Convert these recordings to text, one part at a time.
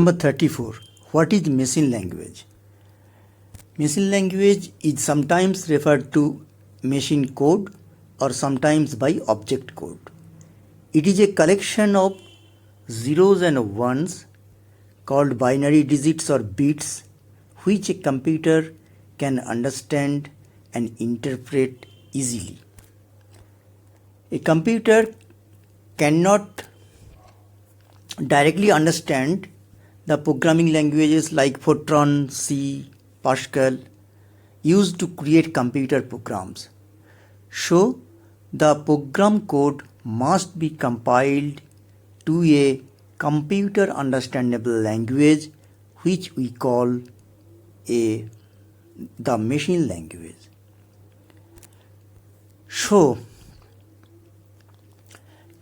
number 34. What is machine language? Machine language is sometimes referred to machine code or sometimes by object code. It is a collection of zeros and ones called binary digits or bits which a computer can understand and interpret easily. A computer cannot directly understand the programming languages like Fortran, C, Pascal used to create computer programs. So, the program code must be compiled to a computer understandable language which we call the machine language. So,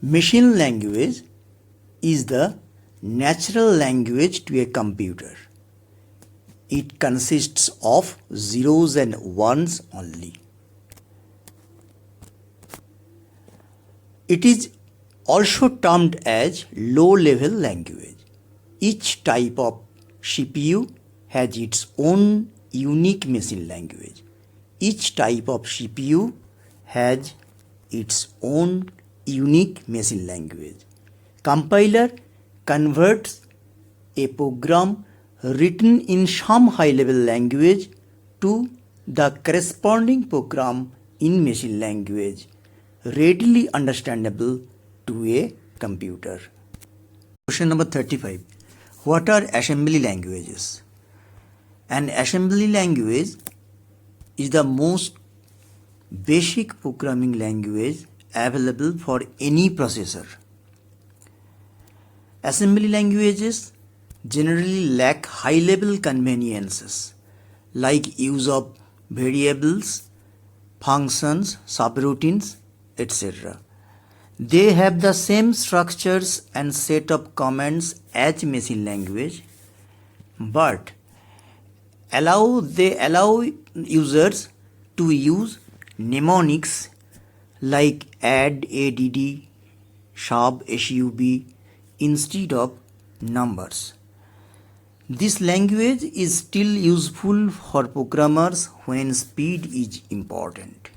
machine language is the natural language to a computer. It consists of zeros and ones only. It is also termed as low-level language. Each type of CPU has its own unique machine language. Each type of CPU has its own unique machine language. Compiler converts a program written in some high-level language to the corresponding program in machine language, readily understandable to a computer. Question number 35. What are assembly languages? An assembly language is the most basic programming language available for any processor. Assembly languages generally lack high-level conveniences like use of variables, functions, subroutines, etc. They have the same structures and set of commands as machine language, but they allow users to use mnemonics like add, sub, instead of numbers. This language is still useful for programmers when speed is important.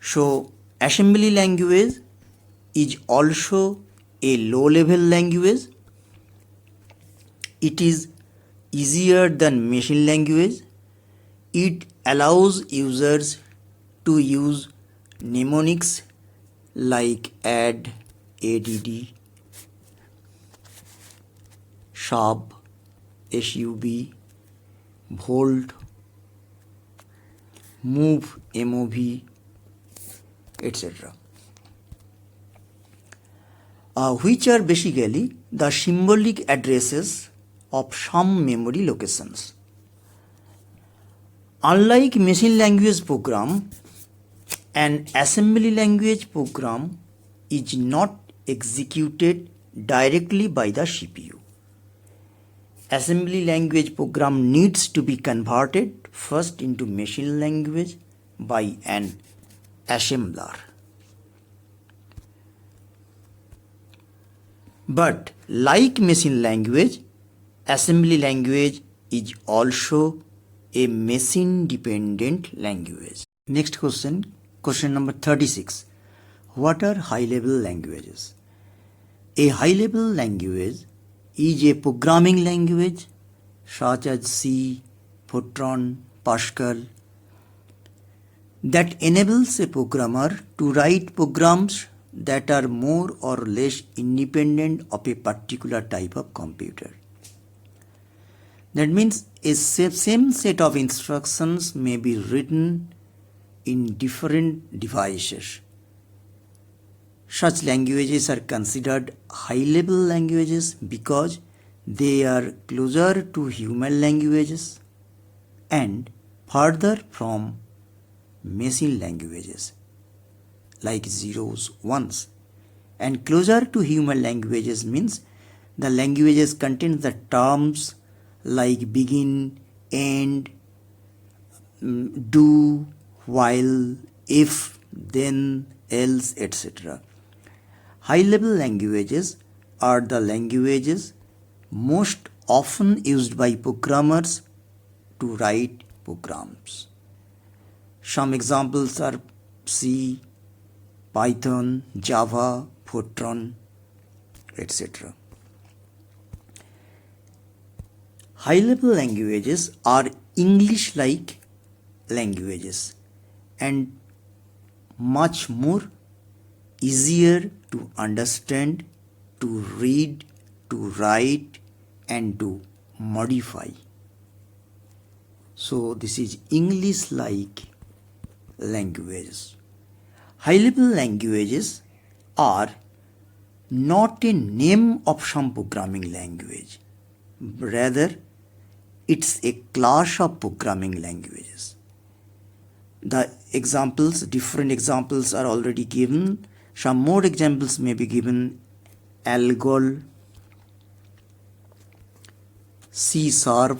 So, assembly language is also a low-level language. It is easier than machine language. It allows users to use mnemonics like add, sub, volt, move, etc. Which are basically the symbolic addresses of some memory locations. Unlike machine language program, an assembly language program is not executed directly by the CPU. Assembly language program needs to be converted first into machine language by an assembler. But like machine language, assembly language is also a machine-dependent language. Next question, question number 36. What are high-level languages? A high-level language is a programming language such as C, Fortran, Pascal that enables a programmer to write programs that are more or less independent of a particular type of computer. That means a same set of instructions may be written in different devices. Such languages are considered high-level languages because they are closer to human languages and further from machine languages like zeros, ones. And closer to human languages means the languages contain the terms like begin, end, do, while, if, then, else, etc. High-level languages are the languages most often used by programmers to write programs. Some examples are C, Python, Java, Fortran, etc. High-level languages are English-like languages and much more easier to understand, to read, to write and to modify. So this is English-like languages. High-level languages are not a name of some programming language. Rather, it's a class of programming languages. The examples, different examples are already given. Some more examples may be given. Algol, C Sharp,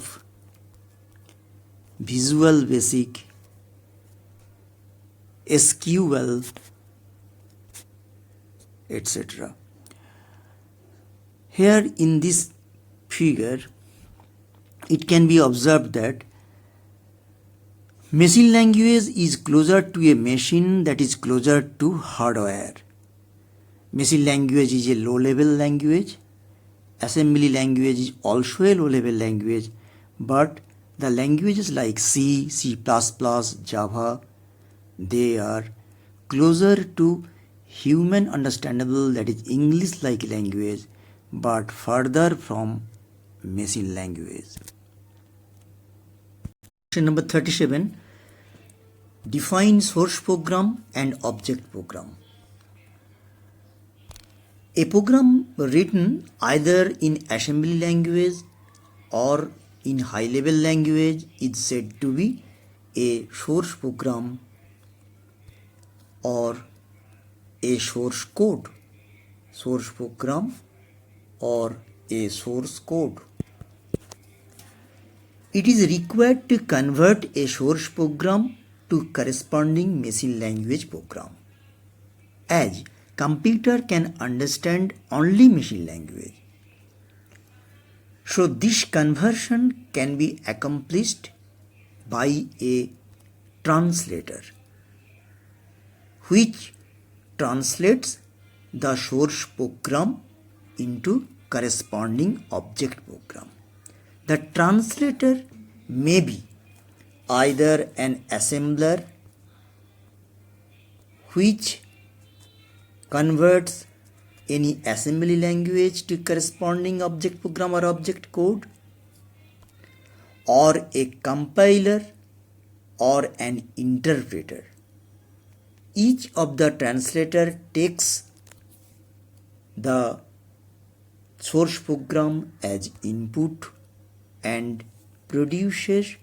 Visual Basic, SQL, etc. Here in this figure, it can be observed that machine language is closer to a machine that is closer to hardware. Machine language is a low-level language. Assembly language is also a low-level language, but the languages like C, C++, Java, they are closer to human understandable, that is English-like language, but further from machine language. Question number 37. Define source program and object program. A program written either in assembly language or in high-level language is said to be a source program or a source code. Source program or a source code. It is required to convert a source program to corresponding machine language program, as computer can understand only machine language. So this conversion can be accomplished by a translator, which translates the source program into corresponding object program. The translator may be either an assembler which converts any assembly language to corresponding object program or object code, or a compiler or an interpreter. Each of the translator takes the source program as input and produces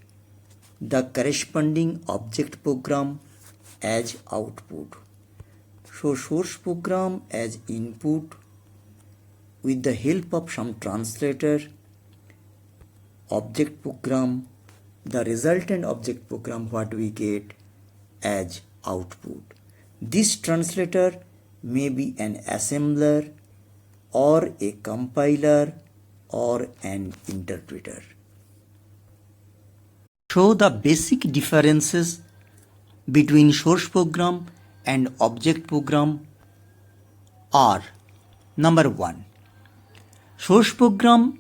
the corresponding object program as output. So source program as input, with the help of some translator, object program, the resultant object program what we get as output. This translator may be an assembler or a compiler or an interpreter. Show the basic differences between source program and object program are: number 1, source program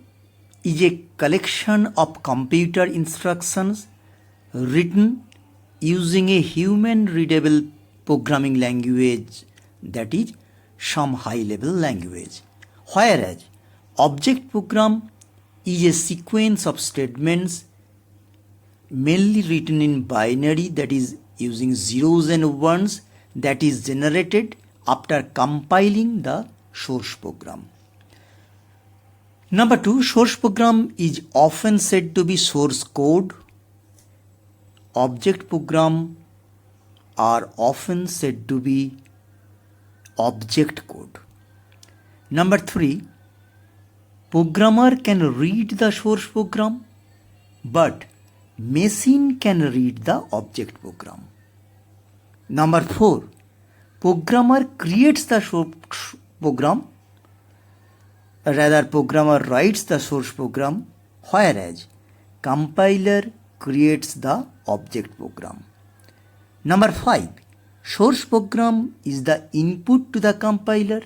is a collection of computer instructions written using a human readable programming language, that is some high level language, whereas object program is a sequence of statements mainly written in binary, that is using zeros and ones, that is generated after compiling the source program. Number 2, source program is often said to be source code. Object program are often said to be object code. Number 3, programmer can read the source program, but machine can read the object program. Number 4, programmer creates the source program, Rather, programmer writes the source program, whereas compiler creates the object program. Number 5. Source program is the input to the compiler,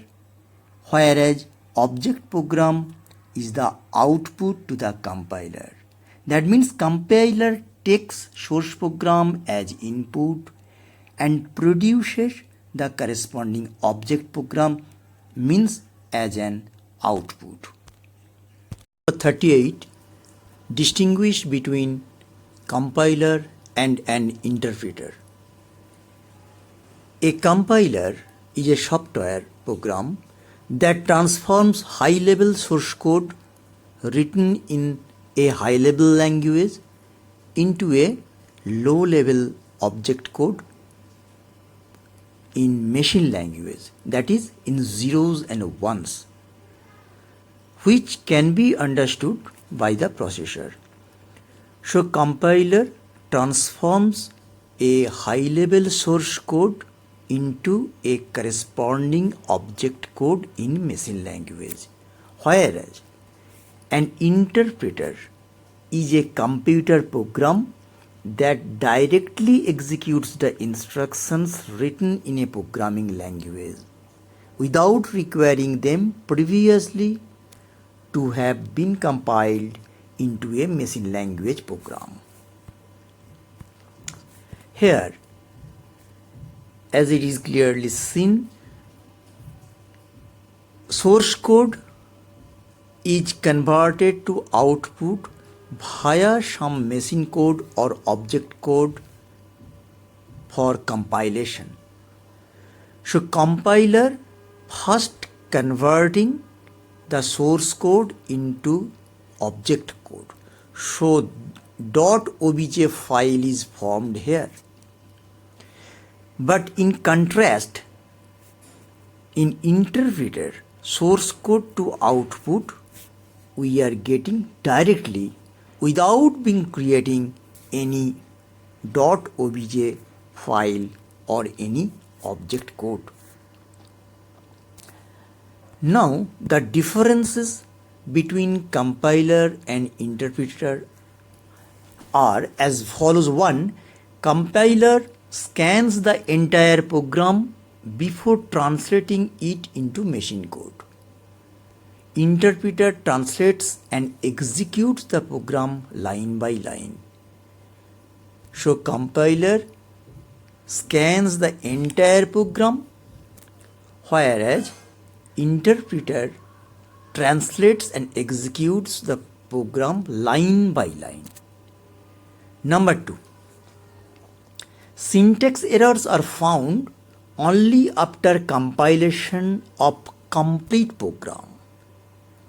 whereas object program is the output to the compiler. That means compiler takes source program as input and produces the corresponding object program, means as an output. 38. Distinguish between compiler and an interpreter. A compiler is a software program that transforms high-level source code written in a high-level language into a low-level object code in machine language, that is in zeros and ones, which can be understood by the processor. So compiler transforms a high-level source code into a corresponding object code in machine language, whereas an interpreter is a computer program that directly executes the instructions written in a programming language without requiring them previously to have been compiled into a machine language program. Here, as it is clearly seen, source code is converted to output via some machine code or object code for compilation. So compiler first converting the source code into object code. So .obj file is formed here. But in contrast, in interpreter, source code to output we are getting directly without being creating any .obj file or any object code. Now the differences between compiler and interpreter are as follows. 1. Compiler scans the entire program before translating it into machine code. Interpreter translates and executes the program line by line. So compiler scans the entire program, whereas interpreter translates and executes the program line by line. Number 2. Syntax errors are found only after compilation of complete program.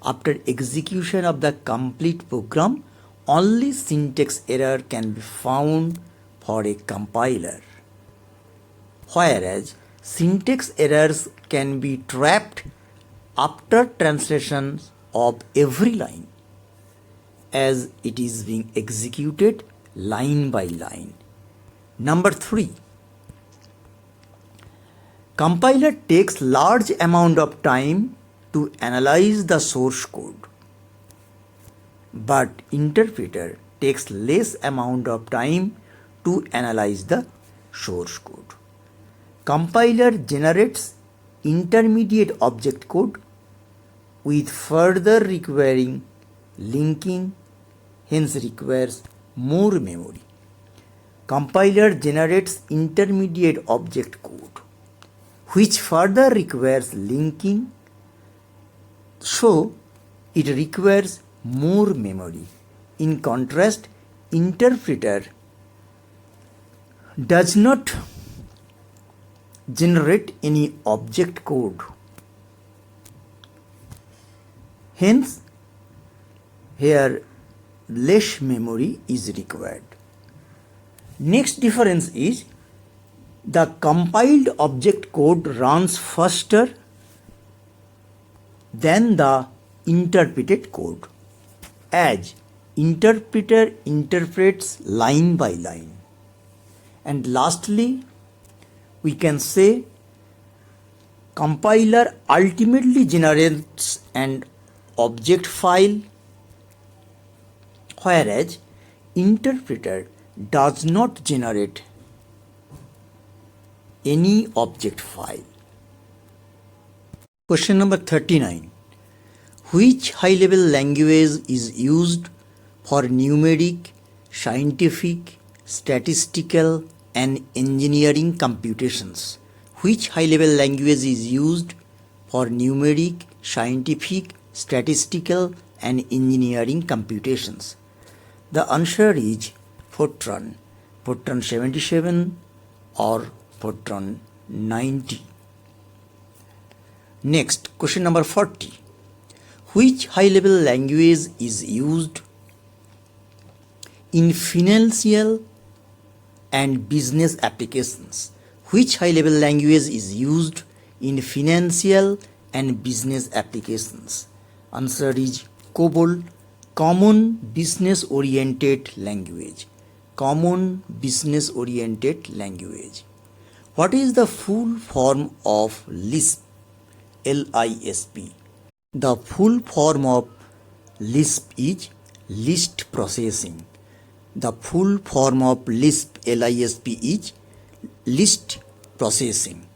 After execution of the complete program, only syntax error can be found for a compiler, whereas syntax errors can be trapped after translation of every line as it is being executed line by line. Number 3. Compiler takes large amount of time to analyze the source code, but interpreter takes less amount of time to analyze the source code. Compiler generates intermediate object code with further requiring linking, hence requires more memory. Compiler generates intermediate object code which further requires linking, so it requires more memory. In contrast, interpreter does not generate any object code. Hence, here less memory is required. Next difference is the compiled object code runs faster than the interpreted code, as interpreter interprets line by line. And lastly, we can say compiler ultimately generates an object file, whereas interpreter does not generate any object file. Question number 39. Which high-level language is used for numeric, scientific, statistical and engineering computations? Which high-level language is used for numeric, scientific, statistical and engineering computations? The answer is Fortran. Fortran 77 or Fortran 90. Next, question number 40. Which high-level language is used in financial and business applications? Which high-level language is used in financial and business applications? Answer is COBOL, Common Business Oriented Language. Common Business Oriented Language. What is the full form of Lisp? LISP. The full form of Lisp is list processing. The full form of Lisp LISP is list processing.